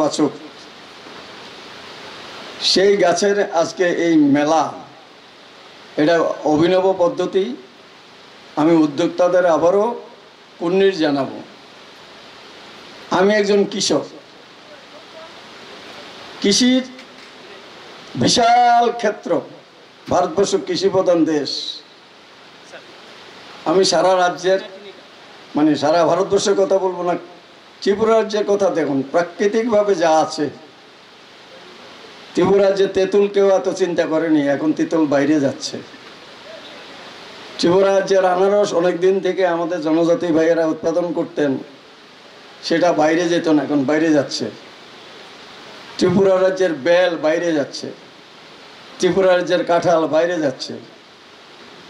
বাছুক, সেই গাছের আজকে এই মেলা, এটা অভিনব পদ্ধতি। আমি উদ্যোক্তাদের আবারও কুর্নিশ জানাবো। আমি একজন কৃষক, কৃষির বিশাল ক্ষেত্র, ভারতবর্ষ কৃষি প্রধান দেশ। আমি সারা রাজ্যের মানে সারা ভারতবর্ষের কথা বলবো না, ত্রিপুরা রাজ্যের কথা দেখুন প্রাকৃতিকভাবে যা আছে। ত্রিপুরা রাজ্যে তেঁতুল কেউ এত চিন্তা করেনি, এখন তেঁতুল বাইরে যাচ্ছে। ত্রিপুরা রাজ্যের আনারস অনেক দিন থেকে আমাদের জনজাতি ভাইয়েরা উৎপাদন করতেন, সেটা বাইরে যেত না, এখন বাইরে যাচ্ছে। ত্রিপুরা রাজ্যের বেল বাইরে যাচ্ছে, ত্রিপুরা রাজ্যের কাঁঠাল বাইরে যাচ্ছে,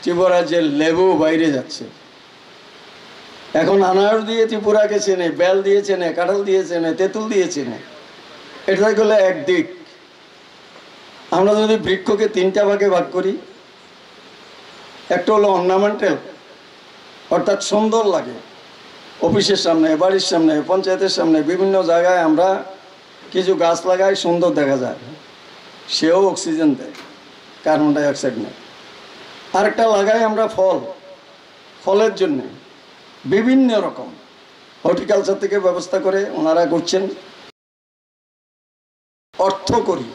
ত্রিপুরা রাজ্যের লেবু বাইরে যাচ্ছে। এখন আনারস দিয়ে ত্রিপুরাকে চেনে, বেল দিয়ে চেনে, কাঁঠাল দিয়ে চেনে, তেঁতুল দিয়ে চেনে। এটা হলো একদিক। আমরা যদি বৃক্ষকে তিনটা ভাগে ভাগ করি, একটা হলো অর্নামেন্টাল, অর্থাৎ সুন্দর লাগে, অফিসের সামনে, বাড়ির সামনে, পঞ্চায়েতের সামনে, বিভিন্ন জায়গায় আমরা কিছু গাছ লাগাই, সুন্দর দেখা যায়, সেও অক্সিজেন দেয়, কার্বন ডাইঅক্সাইড নেয়। আরেকটা লাগাই আমরা ফল, ফলের জন্য বিভিন্ন রকম হর্টিকালচার থেকে ব্যবস্থা করে ওনারা করছেন, অর্থ করি।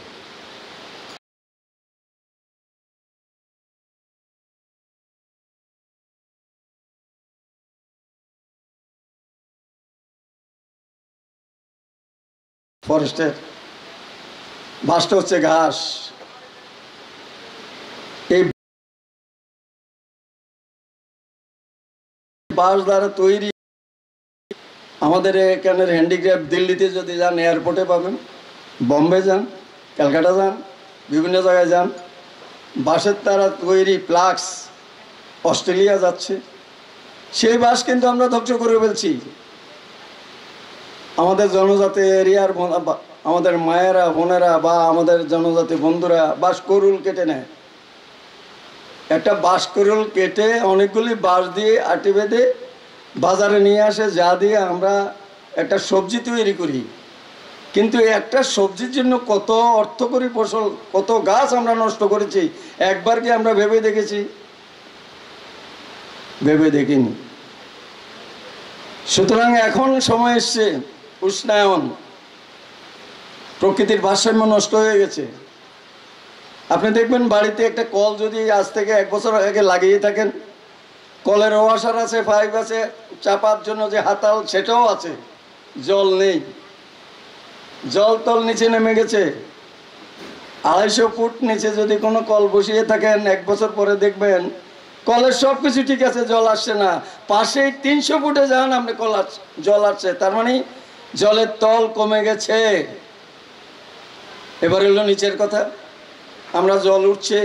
ফরেস্টের বাসটা হচ্ছে ঘাস। এই বাঁশ দ্বারা তৈরি আমাদের এখানের হ্যান্ডিক্রাফট। দিল্লিতে যদি যান এয়ারপোর্টে পাবেন, বম্বে যান, ক্যালকাটা যান, বিভিন্ন জায়গায় যান, বাঁশের দ্বারা তৈরি ফ্লাক্স অস্ট্রেলিয়া যাচ্ছে। সেই বাঁশ কিন্তু আমরা ধ্বংস করে ফেলছি। আমাদের জনজাতি এরিয়ার আমাদের মায়েরা, বোনেরা বা আমাদের জনজাতি বন্ধুরা বাঁশ করুল কেটে নেয়। একটা বাঁশ করুল কেটে অনেকগুলি বাঁশ দিয়ে আটি বেঁধে বাজারে নিয়ে আসে, যা দিয়ে আমরা একটা সবজি তৈরি করি। কিন্তু একটা সবজির জন্য কত অর্থ করি, ফসল, কত গাছ আমরা নষ্ট করেছি, একবার কি আমরা ভেবে দেখেছি? ভেবে দেখিনি। সুতরাং এখন সময় এসছে, উষ্ণায়ন, প্রকৃতির ভারসাম্য নষ্ট হয়ে গেছে। আপনি দেখবেন বাড়িতে একটা কল যদি আজ থেকে 1 বছর আগে লাগিয়ে থাকেন, কলের ওয়াসার আছে, পাইপ আছে, চাপার জন্য যে হাতাল সেটাও আছে, জল নেই, জল তল নিচে নেমে গেছে। 250 ফুট নিচে যদি কোনো কল বসিয়ে থাকেন, 1 বছর পরে দেখবেন কলের সব কিছু ঠিক আছে, জল আসছে না। পাশেই 300 ফুটে যান আপনি, জল আসছে। তার মানে জলের তল কমে গেছে। এবার হলো নিচের কথা। আমরা জল উঠছে,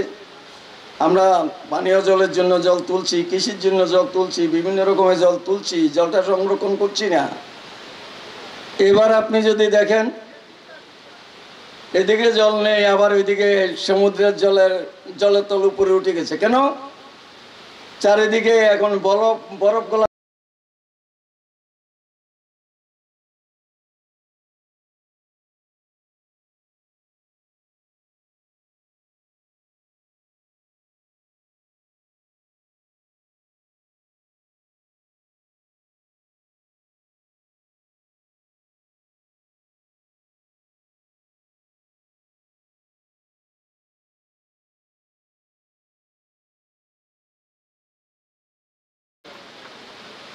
আমরা পানীয় জলের জন্য জল তুলছি, কৃষির জন্য জল তুলছি, বিভিন্ন রকমের জল তুলছি, জলটা সংরক্ষণ করছি না। এবার আপনি যদি দেখেন এদিকে জল নেই, আবার ওইদিকে সমুদ্রের জলের তল উপরে উঠে গেছে। কেন? চারিদিকে এখন বরফ গলা।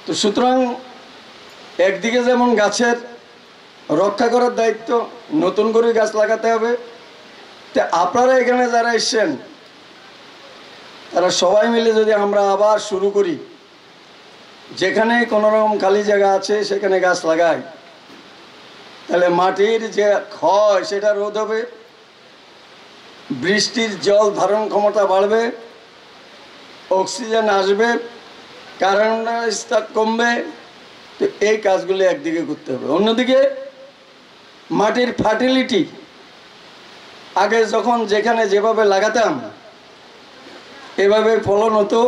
তো সুতরাং একদিকে যেমন গাছের রক্ষা করার দায়িত্ব, নতুন করে গাছ লাগাতে হবে। তো আপনারা এখানে যারা এসছেন, তারা সবাই মিলে যদি আমরা আবার শুরু করি, যেখানে কোনো রকম খালি জায়গা আছে সেখানে গাছ লাগাই, তাহলে মাটির যে ক্ষয় সেটা রোধ হবে, বৃষ্টির জল ধারণ ক্ষমতা বাড়বে, অক্সিজেন আসবে, কার্বন ডাইঅক্সাইড কমবে। তো এই কাজগুলো একদিকে করতে হবে। অন্যদিকে মাটির ফার্টিলিটি, আগে যখন যেখানে যেভাবে লাগাতাম এভাবে ফলন হতো,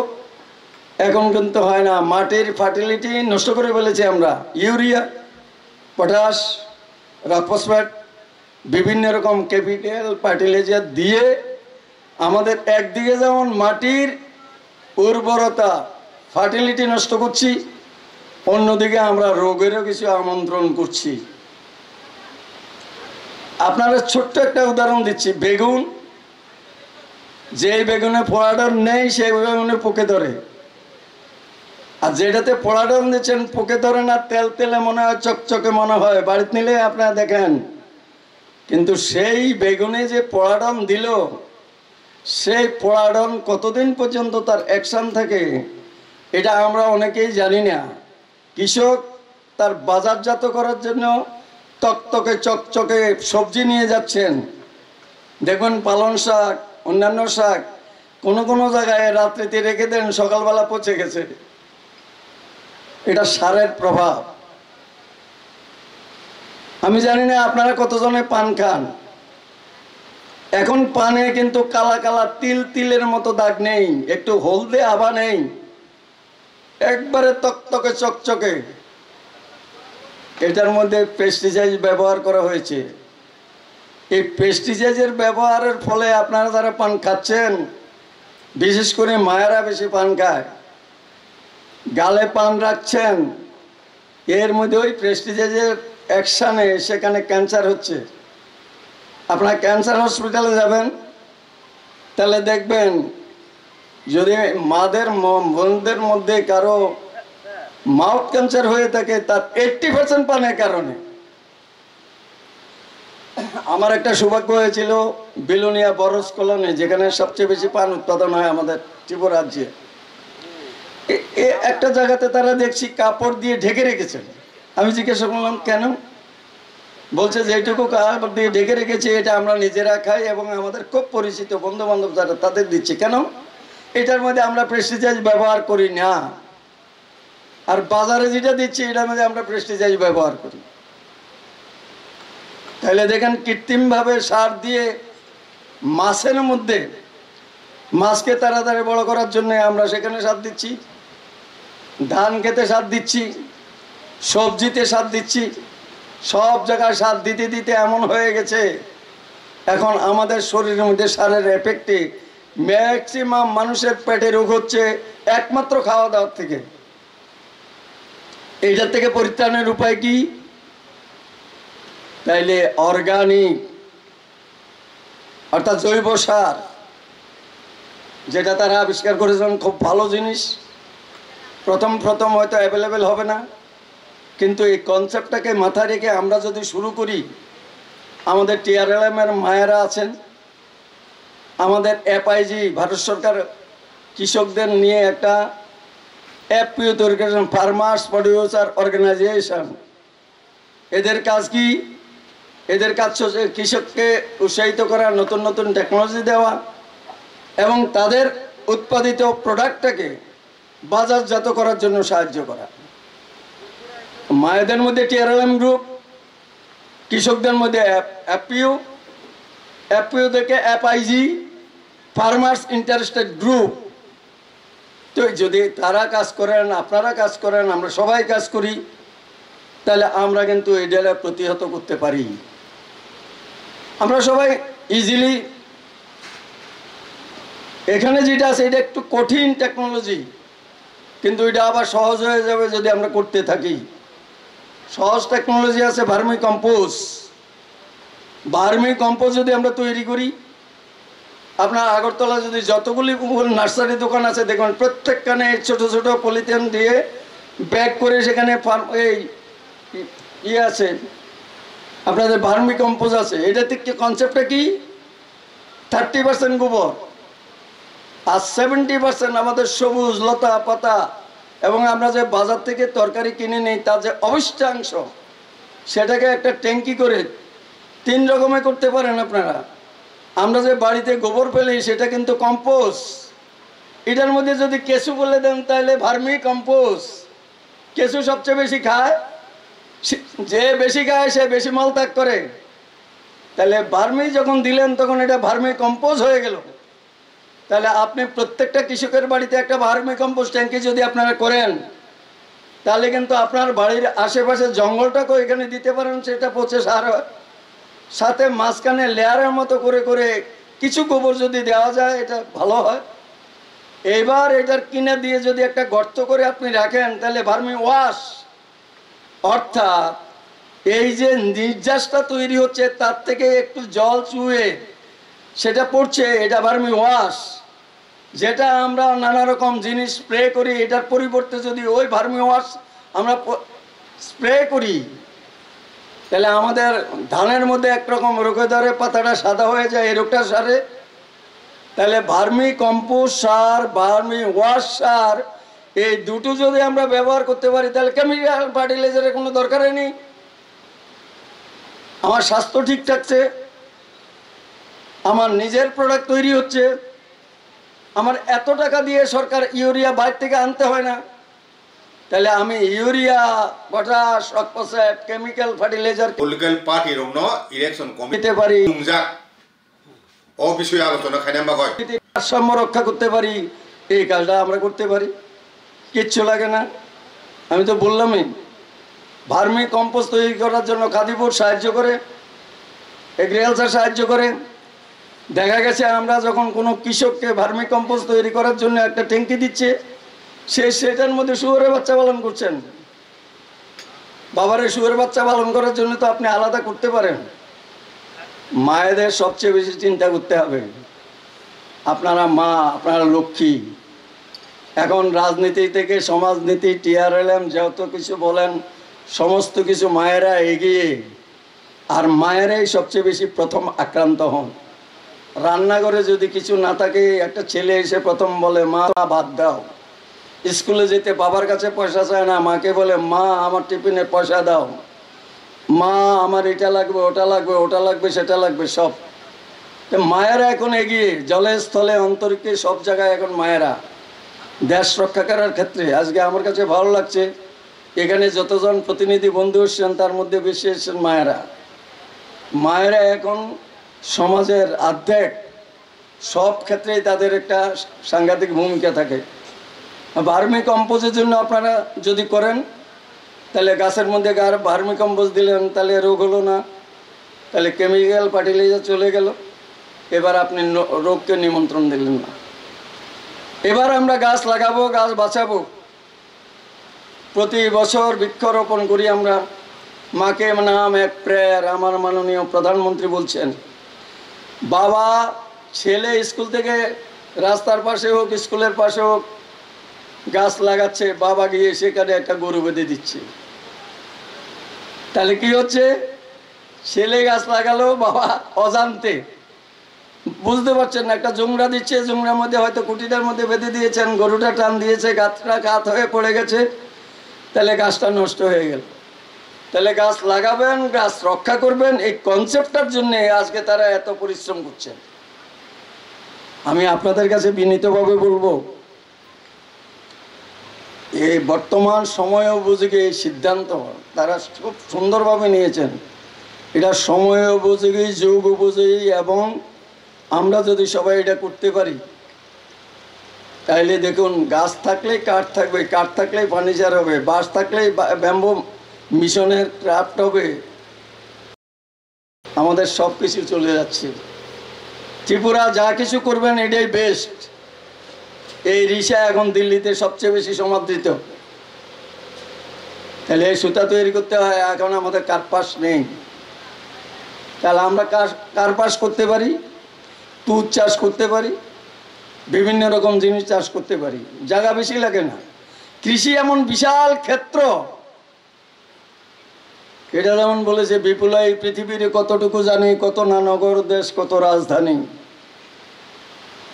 এখন কিন্তু হয় না। মাটির ফার্টিলিটি নষ্ট করে ফেলেছি আমরা। ইউরিয়া, পটাশ, রক ফসফেট, বিভিন্ন রকম কেমিক্যাল ফার্টিলাইজার দিয়ে আমাদের একদিকে যেমন মাটির উর্বরতা ফার্টিলিটি নষ্ট করছি, অন্যদিকে আমরা রোগেরও কিছু আমন্ত্রণ করছি। আপনারা ছোট্ট একটা উদাহরণ দিচ্ছি, বেগুন, যে বেগুনে পোড়াডন নেই সেই বেগুনে পোকে ধরে, আর যেটাতে পোড়াডন দিচ্ছেন পোকে ধরে না, তেল তেলে মনে হয়, চকচকে মনে হয়, বাড়িতে নিলে আপনারা দেখেন। কিন্তু সেই বেগুনে যে পোড়াডন দিল, সেই পোড়াডন কতদিন পর্যন্ত তার অ্যাকশন থাকে এটা আমরা অনেকেই জানি না। কৃষক তার বাজারজাত করার জন্য তকতকে চকচকে সবজি নিয়ে যাচ্ছেন, দেখবেন পালং শাক, অন্যান্য শাক কোনো কোনো জায়গায় রাত্রিতে রেখে দেন, সকালবেলা পচে গেছে। এটা সারের প্রভাব। আমি জানি না আপনারা কতজনে পান খান। এখন পানে কিন্তু কালা কালা তিল তিলের মতো দাগ নেই, একটু হলদে আভা নেই, একবারে তকতকে চকচকে। এটার মধ্যে পেস্টিসাইড ব্যবহার করা হয়েছে। এই পেস্টিসাইডের ব্যবহারের ফলে আপনারা যারা পান খাচ্ছেন, বিশেষ করে মায়েরা বেশি পান খায়, গালে পান রাখছেন, এর মধ্যে ওই পেস্টিসাইডের অ্যাকশানে সেখানে ক্যান্সার হচ্ছে। আপনারা ক্যান্সার হসপিটালে যাবেন, তাহলে দেখবেন যদি বোনদের মধ্যে কারো মাউথ ক্যান্সার হয়ে থাকে, তার 80% পানের কারণে। আমার একটা সৌভাগ্য হয়েছিল বিলোনিয়া বরস কলোনি, যেখানে সবচেয়ে বেশি পান উৎপাদন হয় আমাদের ত্রিপুরা রাজ্যে। একটা জায়গাতে তারা দেখছি কাপড় দিয়ে ঢেকে রেখেছেন। আমি জিজ্ঞাসা করলাম কেন? বলছে যে এইটুকু কাপড় দিয়ে ঢেকে রেখেছি, এটা আমরা নিজেরা খাই এবং আমাদের খুব পরিচিত বন্ধু বান্ধব যারা তাদের দিচ্ছি। কেন? এটার মধ্যে আমরা পেস্টিসাইড ব্যবহার করি না, আর বাজারে যেটা দিচ্ছি এটার মধ্যে আমরা পেস্টিসাইড ব্যবহার করি। তাহলে দেখেন কৃত্রিমভাবে সার দিয়ে মাছের মধ্যে, মাছকে তাড়াতাড়ি বড় করার জন্য আমরা সেখানে সার দিচ্ছি, ধান খেতে সার দিচ্ছি, সবজিতে সার দিচ্ছি, সব জায়গায় সার দিতে দিতে এমন হয়ে গেছে এখন আমাদের শরীরের মধ্যে সারের এফেক্টে ম্যাক্সিমাম মানুষের পেটে রোগ হচ্ছে একমাত্র খাওয়া দাওয়ার থেকে। এইটার থেকে পরিত্রাণের উপায় কি? তাইলে অর্গানিক অর্থাৎ জৈব সার, যেটা তারা আবিষ্কার করেছেন, খুব ভালো জিনিস। প্রথম হয়তো অ্যাভেলেবেল হবে না, কিন্তু এই কনসেপ্টটাকে মাথায় রেখে আমরা যদি শুরু করি, আমাদের টিআরএলএম-এর মায়েরা আছেন, আমাদের এফআইজি ভারত সরকার কৃষকদের নিয়ে একটা এফপিও তৈরি করেছেন, ফার্মার্স প্রডিউসার অর্গানাইজেশন। এদের কাজ কি? এদের কাজ হচ্ছে কৃষককে উৎসাহিত করা, নতুন নতুন টেকনোলজি দেওয়া এবং তাদের উৎপাদিত প্রোডাক্টটাকে বাজারজাত করার জন্য সাহায্য করা। মায়েদের মধ্যে টিআরএলএম গ্রুপ, কৃষকদের মধ্যে এফপিও থেকে এফআইজি, ফার্মার্স ইন্টারেস্টেড গ্রুপ। তো যদি তারা কাজ করেন, আপনারা কাজ করেন, আমরা সবাই কাজ করি, তাহলে আমরা কিন্তু এটা প্রতিহত করতে পারি। আমরা সবাই ইজিলি, এখানে যেটা আছে এটা একটু কঠিন টেকনোলজি, কিন্তু এটা আবার সহজ হয়ে যাবে যদি আমরা করতে থাকি। সহজ টেকনোলজি আছে ভার্মি কম্পোস্ট। ভার্মি কম্পোস্ট যদি আমরা তৈরি করি, আপনার আগরতলা যদি যতগুলি নার্সারি দোকান আছে দেখুন, প্রত্যেকখানে ছোট ছোট পলিথিন দিয়ে ব্যাগ করে সেখানে ইয়ে আছে, আপনাদের ভার্মি কম্পোস্ট আছে। এটা থেকে কনসেপ্টটা কি? 30% গোবর আর 70% আমাদের সবুজ লতা পাতা, এবং আমরা যে বাজার থেকে তরকারি কিনে নেই তার যে অবশিষ্টাংশ, সেটাকে একটা ট্যাঙ্কি করে 3 রকমে করতে পারেন আপনারা। আমরা যে বাড়িতে গোবর ফেলি সেটা কিন্তু কম্পোস্ট। এটার মধ্যে যদি কেঁচু বলে দেন তাহলে ভার্মি কম্পোস্ট। কেঁচু সবচেয়ে বেশি খায়, যে বেশি খায় সে বেশি মলত্যাগ করে। তাহলে ভার্মি যখন দিলেন তখন এটা ভার্মি কম্পোস্ট হয়ে গেল। তাহলে আপনি প্রত্যেকটা কৃষকের বাড়িতে একটা ভার্মি কম্পোস্ট ট্যাঙ্কি যদি আপনারা করেন, তাহলে কিন্তু আপনার বাড়ির আশেপাশে জঙ্গলটাকেও এখানে দিতে পারেন, সেটা পচে সার হয়। সাথে মাঝখানে লেয়ারের মতো করে করে কিছু গোবর যদি দেওয়া যায় এটা ভালো হয়। এইবার এটার কিনে দিয়ে যদি একটা গর্ত করে আপনি রাখেন, তাহলে ভার্মি ওয়াশ, অর্থাৎ এই যে নির্যাসটা তৈরি হচ্ছে তার থেকে একটু জল চুয়ে সেটা পড়ছে, এটা ভার্মি ওয়াশ। যেটা আমরা নানা রকম জিনিস স্প্রে করি, এটার পরিবর্তে যদি ওই ভার্মি ওয়াশ আমরা স্প্রে করি, তাহলে আমাদের ধানের মধ্যে একরকম রোগে ধরে পাতাটা সাদা হয়ে যায়, এই রোগটা সারে। তাহলে ভার্মি কম্পোস্ট সার, ভার্মি ওয়াশ সার, এই দুটো যদি আমরা ব্যবহার করতে পারি, তাহলে কেমিক্যাল ফার্টিলাইজারের কোনো দরকারই নেই। আমার স্বাস্থ্য ঠিক থাকছে, আমার নিজের প্রোডাক্ট তৈরি হচ্ছে, আমার এত টাকা দিয়ে সরকার ইউরিয়া বাইরে থেকে আনতে হয় না। তাহলে আমি urea, potash, phosphate, chemical fertiliser political পার্টির ইলেকশন দিতে পারি, ও বিষয়ে আলোচনা খাইনাম্বা হয়, ভারসাম্য রক্ষা করতে পারি। এই কাজটা আমরা করতে পারি, কিচ্ছু লাগে না। আমি তো বললামই, ভার্মি কম্পোস্ট তৈরি করার জন্য খাদিপুর সাহায্য করে, এগ্রিকালচার সাহায্য করে। দেখা গেছে আমরা যখন কোনো কৃষককে ভার্মি কম্পোস্ট তৈরি করার জন্য একটা ট্যাঙ্কি দিচ্ছে, সেটার মধ্যে শুয়োরের বাচ্চা পালন করছেন। বাবারে শুয়োরের বাচ্চা পালন করার জন্য তো আপনি আলাদা করতে পারেন। মায়েদের সবচেয়ে বেশি চিন্তা করতে হবে। আপনারা মা, আপনারা লক্ষ্মী। এখন রাজনীতি থেকে সমাজনীতি, TRLM যত কিছু বলেন, সমস্ত কিছু মায়েরা এগিয়ে, আর মায়েরাই সবচেয়ে বেশি প্রথম আক্রান্ত হন। রান্নাঘরে যদি কিছু না থাকে, একটা ছেলে এসে প্রথম বলে মা ভাত দাও। স্কুলে যেতে বাবার কাছে পয়সা চায় না, মাকে বলে মা আমার টিফিনে পয়সা দাও, মা আমার এটা লাগবে, ওটা লাগবে, ওটা লাগবে, সেটা লাগবে, সব। মায়েরা এখন এগিয়ে, জলে স্থলে অন্তরিক্ষে সব জায়গায় এখন মায়েরা দেশ রক্ষা করার ক্ষেত্রে। আজকে আমার কাছে ভালো লাগছে, এখানে যতজন প্রতিনিধি বন্ধু এসছেন তার মধ্যে বেশি এসছেন মায়েরা। মায়েরা এখন সমাজের অর্ধেক, সব ক্ষেত্রেই তাদের একটা সাংঘাতিক ভূমিকা থাকে। ভার্মি কম্পোস্টের জন্য আপনারা যদি করেন, তাহলে গাছের মধ্যে ভার্মি কম্পোস্ট দিলেন, তাহলে রোগ হলো না। তাহলে কেমিক্যাল ফার্টিলাইজার চলে গেল, এবার আপনি রোগকে নিমন্ত্রণ দিলেন না। এবার আমরা গাছ লাগাবো, গাছ বাঁচাবো। প্রতি বছর বৃক্ষরোপণ করি আমরা। মাকে নাম এক প্রেয়ার, আমার মাননীয় প্রধানমন্ত্রী বলছেন। বাবা ছেলে স্কুল থেকে রাস্তার পাশে হোক, স্কুলের পাশে হোক, গাছ লাগাচ্ছে, বাবা গিয়ে সেখানে একটা গরু বেঁধে দিচ্ছে। তাহলে কি হচ্ছে? ছেলে গাছ লাগালো, বাবা অজান্তে, বুঝতে পারছেন না, একটা জুংরা দিচ্ছে, জুংরার মধ্যে হয়তো কুটিটার মধ্যে বেঁধে দিয়েছেন, গরুটা টান দিয়েছে, গাছটা কাত হয়ে পড়ে গেছে, তাহলে গাছটা নষ্ট হয়ে গেল। তাহলে গাছ লাগাবেন, গাছ রক্ষা করবেন, এই কনসেপ্টটার জন্য আজকে তারা এত পরিশ্রম করছেন। আমি আপনাদের কাছে বিনীতভাবে বলবো, এই বর্তমান সময় উপযোগী এই সিদ্ধান্ত তারা খুব সুন্দরভাবে নিয়েছেন। এটা সময় উপযোগী, যুগ উপযোগী, এবং আমরা যদি সবাই এটা করতে পারি, তাইলে দেখুন, গাছ থাকলেই কাঠ থাকবে, কাঠ থাকলেই ফার্নিচার হবে, বাঁশ থাকলেই ব্যাম্বো মিশনের ক্রাফট হবে। আমাদের সব কিছু চলে যাচ্ছে। ত্রিপুরা যা কিছু করবেন এটাই বেস্ট। এই রিসা এখন দিল্লিতে সবচেয়ে বেশি সমাদৃত। তাহলে এই সুতা তৈরি করতে হয়, এখন আমাদের কার্পাস নেই। তাহলে আমরা কার্পাস করতে পারি, তুঁত চাষ করতে পারি, বিভিন্ন রকম জিনিস চাষ করতে পারি, জায়গা বেশি লাগে না। কৃষি এমন বিশাল ক্ষেত্র, এটা যেমন বলেছে বিপুল, এই পৃথিবীর কতটুকু জানি, কত না নগর দেশ, কত রাজধানী।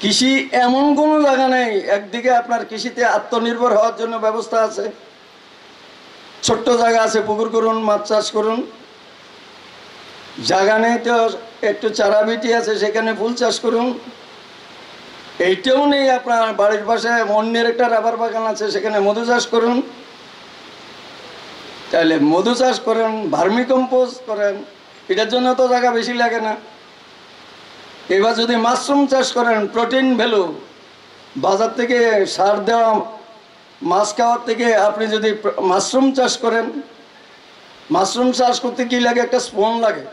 কৃষি এমন কোনো জায়গা নেই, একদিকে আপনার কৃষিতে আত্মনির্ভর হওয়ার জন্য ব্যবস্থা আছে। ছোট্ট জায়গা আছে, পুকুর করুন, মাছ চাষ করুন। জায়গা নেই তো একটু চারা বিটি আছে, সেখানে ফুল চাষ করুন। এইটাও নেই, আপনার বাড়ির পাশে অন্যের একটা রাবার বাগান আছে, সেখানে মধু চাষ করুন। তাহলে মধু চাষ করেন, ভার্মি কম্পোস্ট করেন, এটার জন্য তো জায়গা বেশি লাগে না। এবার যদি মাশরুম চাষ করেন, প্রোটিন ভ্যালু, বাজার থেকে সার দেওয়া মাছ খাওয়ার থেকে আপনি যদি মাশরুম চাষ করেন, মাশরুম চাষ করতে কী লাগে? একটা স্পন লাগে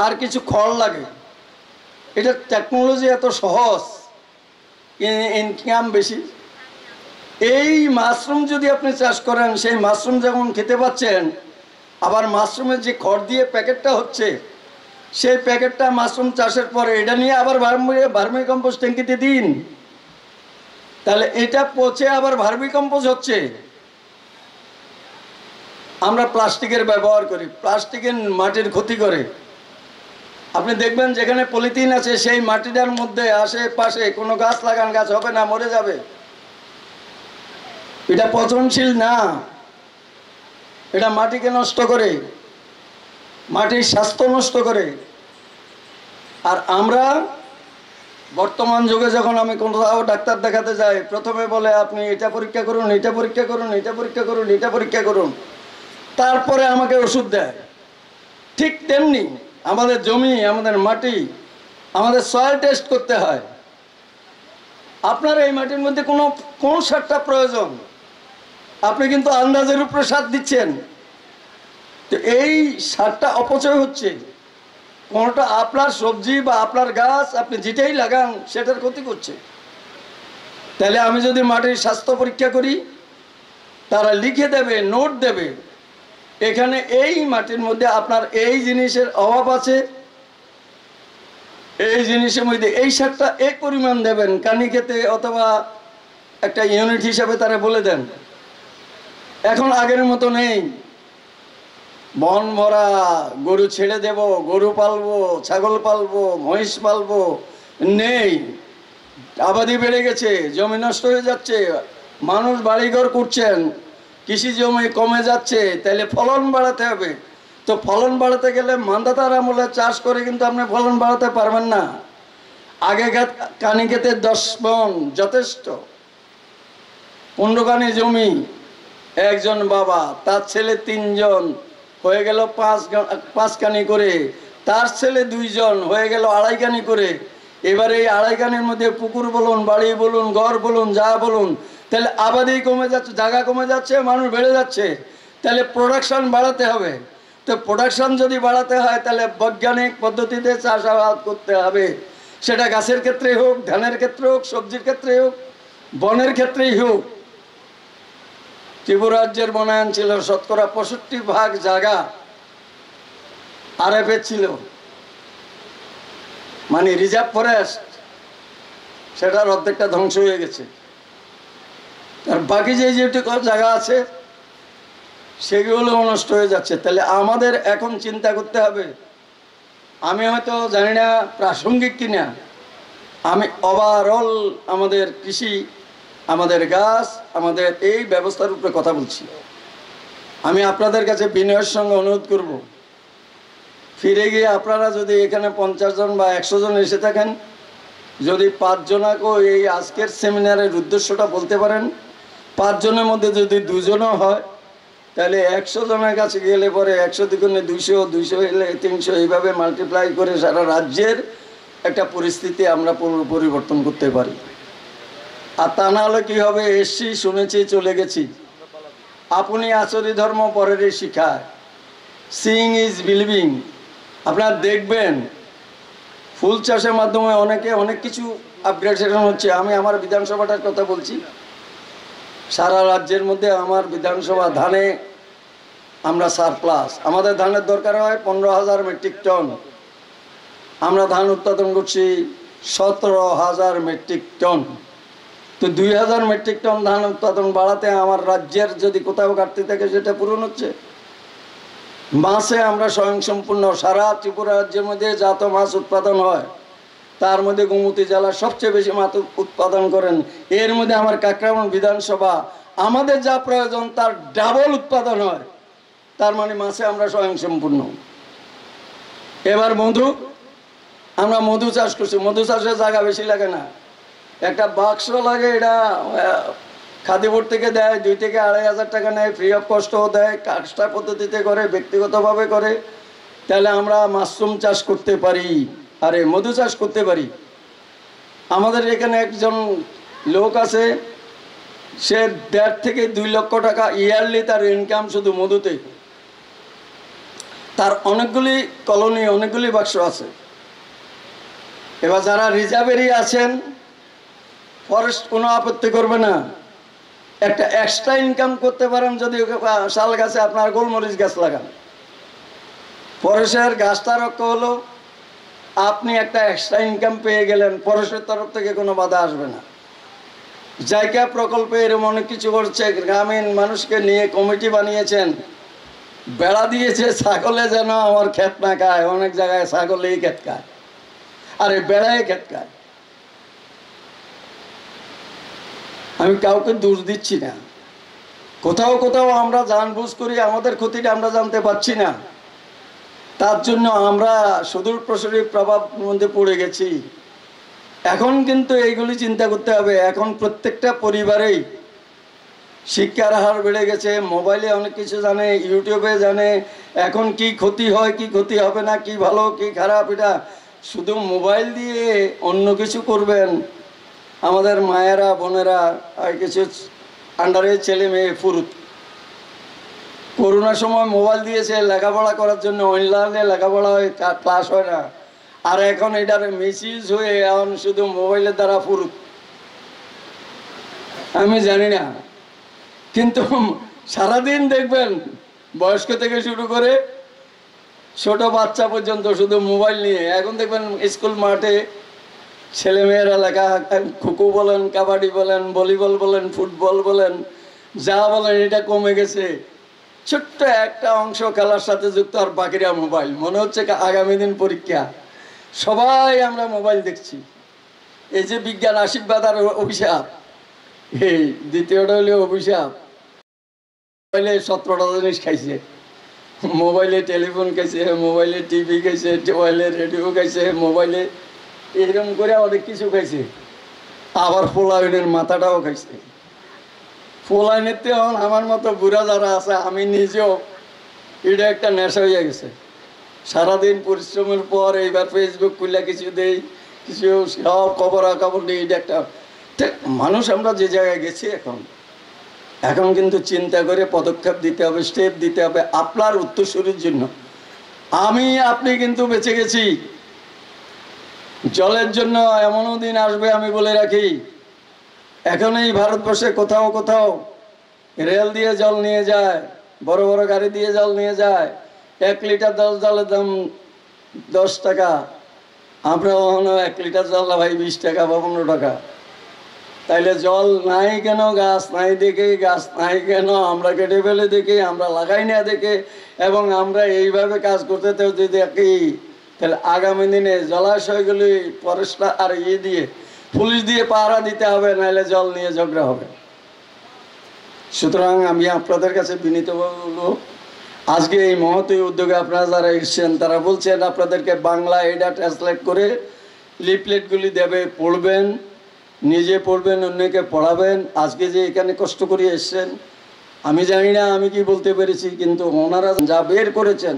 আর কিছু খড় লাগে। এটা টেকনোলজি এত সহজ, ইনকাম বেশি। এই মাশরুম যদি আপনি চাষ করেন, সেই মাশরুম যখন খেতে পাচ্ছেন, আবার মাশরুমের যে খড় দিয়ে প্যাকেটটা হচ্ছে, সেই প্যাকেটটা মাশরুম চাষের পরে এটা নিয়ে আবার ভার্মি কম্পোস্ট ট্যাঙ্কিতে দিন, তাহলে এটা পচে আবার ভার্মি কম্পোস্ট হচ্ছে। আমরা প্লাস্টিকের ব্যবহার করি, প্লাস্টিকের মাটির ক্ষতি করে। আপনি দেখবেন যেখানে পলিথিন আছে সেই মাটিটার মধ্যে আশেপাশে কোনো গাছ লাগান, গাছ হবে না, মরে যাবে। এটা পচনশীল না, এটা মাটিকে নষ্ট করে, মাটির স্বাস্থ্য নষ্ট করে। আর আমরা বর্তমান যুগে যখন আমি কোথাও ডাক্তার দেখাতে যাই, প্রথমে বলে আপনি এটা পরীক্ষা করুন, এটা পরীক্ষা করুন, এটা পরীক্ষা করুন, এটা পরীক্ষা করুন, তারপরে আমাকে ওষুধ দেয়। ঠিক তেমনি আমাদের জমি, আমাদের মাটি, আমাদের সয়েল টেস্ট করতে হয়। আপনার এই মাটির মধ্যে কোন সারটা প্রয়োজন, আপনি কিন্তু আন্দাজের উপরে সার দিচ্ছেন, তো এই সারটা অপচয় হচ্ছে। কোনটা আপনার সবজি বা আপনার গাছ, আপনি যেটাই লাগান সেটার ক্ষতি করছে। তাহলে আমি যদি মাটির স্বাস্থ্য পরীক্ষা করি, তারা লিখে দেবে, নোট দেবে, এখানে এই মাটির মধ্যে আপনার এই জিনিসের অভাব আছে, এই জিনিসের মধ্যে এই সারটা এই পরিমাণ দেবেন কানি খেতে, অথবা একটা ইউনিট হিসাবে তারা বলে দেন। এখন আগের মতো নেই, বন ভরা, গরু ছেড়ে দেব, গরু পালবো, ছাগল পালবো, মহিষ পালবো, নেই। আবাদি বেড়ে গেছে, জমি নষ্ট হয়ে যাচ্ছে, মানুষ বাড়িঘর করছেন, কৃষি জমি কমে যাচ্ছে, তাহলে ফলন বাড়াতে হবে। তো ফলন বাড়াতে গেলে মান্দাতার আমলে চাষ করে কিন্তু আপনি ফলন বাড়াতে পারবেন না। আগে কানি খেতে 10 মণ যথেষ্ট। 15 কানি জমি, একজন বাবা, তার ছেলে 3 জন, হয়ে গেল 5 কানি করে, তার ছেলে 2 জন, হয়ে গেল 2.5 কানি করে। এবারে এই 2.5 কানির মধ্যে পুকুর বলুন, বাড়ি বলুন, ঘর বলুন, যা বলুন, তাহলে আবাদি কমে যাচ্ছে, জায়গা কমে যাচ্ছে, মানুষ বেড়ে যাচ্ছে, তাহলে প্রোডাকশন বাড়াতে হবে। তো প্রোডাকশন যদি বাড়াতে হয়, তাহলে বৈজ্ঞানিক পদ্ধতিতে চাষাবাদ করতে হবে। সেটা গাছের ক্ষেত্রে হোক, ধানের ক্ষেত্রে হোক, সবজির ক্ষেত্রে হোক, বনের ক্ষেত্রেই হোক। ত্রিপুরা রাজ্যের বনায়ন ছিল 65% জায়গা আরএফে ছিল, মানে রিজার্ভ ফরেস্ট, সেটার অর্ধেকটা ধ্বংস হয়ে গেছে। আর বাকি যেটুকু জায়গা আছে সেগুলো নষ্ট হয়ে যাচ্ছে। তাহলে আমাদের এখন চিন্তা করতে হবে, আমি হয়তো জানি না প্রাসঙ্গিক কিনা, আমি ওভারঅল আমাদের কৃষি, আমাদের গাছ, আমাদের এই ব্যবস্থার উপরে কথা বলছি। আমি আপনাদের কাছে বিনয়ের সঙ্গে অনুরোধ করব, ফিরে গিয়ে আপনারা যদি এখানে 50 জন বা 100 জন এসে থাকেন, যদি 5 জনাকেও এই আজকের সেমিনারের উদ্দেশ্যটা বলতে পারেন, 5 জনের মধ্যে যদি 2 জনও হয়, তাহলে 100 জনের কাছে গেলে পরে 100 দ্বিগুণে 200, 200 হলে 300, এইভাবে মাল্টিপ্লাই করে সারা রাজ্যের একটা পরিস্থিতি আমরা পরিবর্তন করতে পারি। আর তা না হলে কী হবে, এসছি, শুনেছি, চলে গেছি। আপনি আচরি ধর্ম পরেরই শিখায়, সিইং ইজ বিলিভিং। আপনারা দেখবেন ফুল চাষের মাধ্যমে অনেক কিছু আপগ্রেডেশন হচ্ছে। আমি আমার বিধানসভাটার কথা বলছি, সারা রাজ্যের মধ্যে আমার বিধানসভা ধানে আমরা সারপ্লাস। আমাদের ধানের দরকার হয় 15,000 মেট্রিক টন, আমরা ধান উৎপাদন করছি 17,000 মেট্রিক টন। তো 2,000 মেট্রিক টন ধান উৎপাদন বাড়াতে আমার রাজ্যের যদি কোথাও ঘাটতি থাকে সেটা পূরণ হচ্ছে। মাছে আমরা স্বয়ংসম্পূর্ণ। সারা ত্রিপুরা রাজ্যের মধ্যে যত মাছ উৎপাদন হয় তার মধ্যে গোমতী জেলা সবচেয়ে বেশি মাছ উৎপাদন করেন। এর মধ্যে আমার কাকরাবন বিধানসভা, আমাদের যা প্রয়োজন তার ডাবল উৎপাদন হয়। তার মানে মাছে আমরা স্বয়ংসম্পূর্ণ। এবার মধু, আমরা মধু চাষ করছি। মধু চাষের জায়গা বেশি লাগে না, একটা বাক্স লাগে, এটা খাদিপুর থেকে দেয়, 2 থেকে 2,500 টাকা নেয়, ফ্রি অফ কস্টও দেয়, কাস্টার পদ্ধতিতে করে, ব্যক্তিগতভাবে করে। তাহলে আমরা মাশরুম চাষ করতে পারি, আরে মধু চাষ করতে পারি। আমাদের এখানে একজন লোক আছে, সে 1.5 থেকে 2 লক্ষ টাকা ইয়ারলি তার ইনকাম শুধু মধুতে। তার অনেকগুলি কলোনি, অনেকগুলি বাক্স আছে। এবার যারা রিজার্ভেরই আছেন, ফরেস্ট কোনো আপত্তি করবে না, একটা এক্সট্রা ইনকাম করতে পারেন যদি শাল গাছে আপনার গোলমরিচ গাছ লাগান। ফরেস্টের গাছটা রক্ষা হলো, আপনি একটা এক্সট্রা ইনকাম পেয়ে গেলেন, ফরেস্টের তরফ থেকে কোনো বাধা আসবে না। জায়গা প্রকল্পে এরকম অনেক কিছু করছে, গ্রামীণ মানুষকে নিয়ে কমিটি বানিয়েছেন, বেড়া দিয়েছে ছাগলে যেন আমার ক্ষেত না খায়। অনেক জায়গায় ছাগলেই ক্ষেত খায়, আর এই বেড়ায় ক্ষেত খায়। আমি কাউকে দোষ দিচ্ছি না, কোথাও কোথাও আমরা জানবুঝ করি আমাদের ক্ষতিটা আমরা জানতে পারছি না, তার জন্য আমরা সুদূর প্রসারী প্রভাব মধ্যে পড়ে গেছি। এখন কিন্তু এইগুলি চিন্তা করতে হবে। এখন প্রত্যেকটা পরিবারেই শিক্ষার হার বেড়ে গেছে, মোবাইলে অনেক কিছু জানে, ইউটিউবে জানে এখন কি ক্ষতি হয় কি ক্ষতি হবে না, কি ভালো কি খারাপ। এটা শুধু মোবাইল দিয়ে অন্য কিছু করবেন। আমাদের মায়েরা বোনেরা আর কিছু আন্ডারের ছেলে মেয়ে ফুরুত, করোনার সময় মোবাইল দিয়েছে লেখাপড়া করার জন্য, অনলাইনে লেখাপড়া হয়, ক্লাস হয় না। আর এখন এটার মিসইউজ হয়ে এখন শুধু মোবাইলের দ্বারা ফুরুত। আমি জানি না, কিন্তু সারাদিন দেখবেন বয়স্ক থেকে শুরু করে ছোট বাচ্চা পর্যন্ত শুধু মোবাইল নিয়ে। এখন দেখবেন স্কুল মাঠে ছেলেমেয়েরা লেখা, খোখো বলেন, কাবাডি বলেন, ভলিবল বলেন, ফুটবল বলেন, যা বলেন এটা কমে গেছে। ছোট্ট একটা অংশ খেলার সাথে যুক্ত, আর বাকিরা মোবাইল। মনে হচ্ছে আগামী দিন পরীক্ষা, সবাই আমরা মোবাইল দেখছি। এই যে বিজ্ঞান আশীর্বাদ আর অভিশাপ, এই দ্বিতীয়টা হলো অভিশাপ। মোবাইলে 17টা জিনিস খাইছে, মোবাইলে টেলিফোন খাইছে, মোবাইলে টিভি খাইছে, মোবাইলে রেডিও খাইছে, মোবাইলে এরকম করে অনেক কিছু খাইছে। আবার পোলাইনের মাথাটাও খাইছে। পোলাইনের তো আমার মতো বুড়া যারা আছে, আমি নিজেও, এটা একটা নেশা হয়ে গেছে। সারাদিন পরিশ্রমের পর এইবার ফেসবুক খুলে কিছু দেই, কিছু সব খবরাখবর দিই। এটা একটা মানুষ, আমরা যে জায়গায় গেছি এখন কিন্তু চিন্তা করে পদক্ষেপ দিতে হবে, স্টেপ দিতে হবে আপনার উত্তরসূরির জন্য। আপনি কিন্তু বেঁচে গেছি। জলের জন্য এমনও দিন আসবে, আমি বলে রাখি, এখন এই ভারতবর্ষে কোথাও কোথাও রেল দিয়ে জল নিয়ে যায়, বড় বড় গাড়ি দিয়ে জল নিয়ে যায়। 1 লিটার জলের দাম 10 টাকা। আমরা 1 লিটার জল না ভাই 20 টাকা বা 15 টাকা। তাইলে জল নাই কেন? গাছ নাই দেখে, গাছ নাই কেন আমরা কেটে ফেলে দেখে, আমরা লাগাই না দেখে, এবং আমরা এইভাবে কাজ করতে যদি দেখি, তাহলে আগামী দিনে জলাশয়গুলি পরিষ্কার আর দিয়ে পুলিশ দিয়ে পাহারা দিতে হবে, নাহলে জল নিয়ে ঝগড়া হবে। সুতরাং আমি আপনাদের কাছে বিনীতভাবে বলবো, আজকে এই মহৎ উদ্যোগে আপনারা যারা এসছেন, তারা বলছেন আপনাদেরকে বাংলা এটা ট্রান্সলেট করে লিফলেটগুলি দেবে, পড়বেন, নিজে পড়বেন, অন্যকে পড়াবেন। আজকে যে এখানে কষ্ট করে এসছেন, আমি জানি না আমি কি বলতে পেরেছি, কিন্তু ওনারা যা বের করেছেন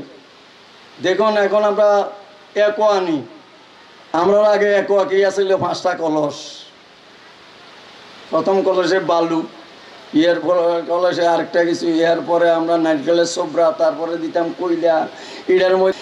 দেখুন। এখন আমরা একোয়া আনি, আমরা আগে একোয়া কি আসছিল 5টা কলস। প্রথম কলসে বালু, এর কলসে আরেকটা কিছু, এর পরে আমরা নারকেলের সোবরা, তারপরে দিতাম কয়লা। এটার মধ্যে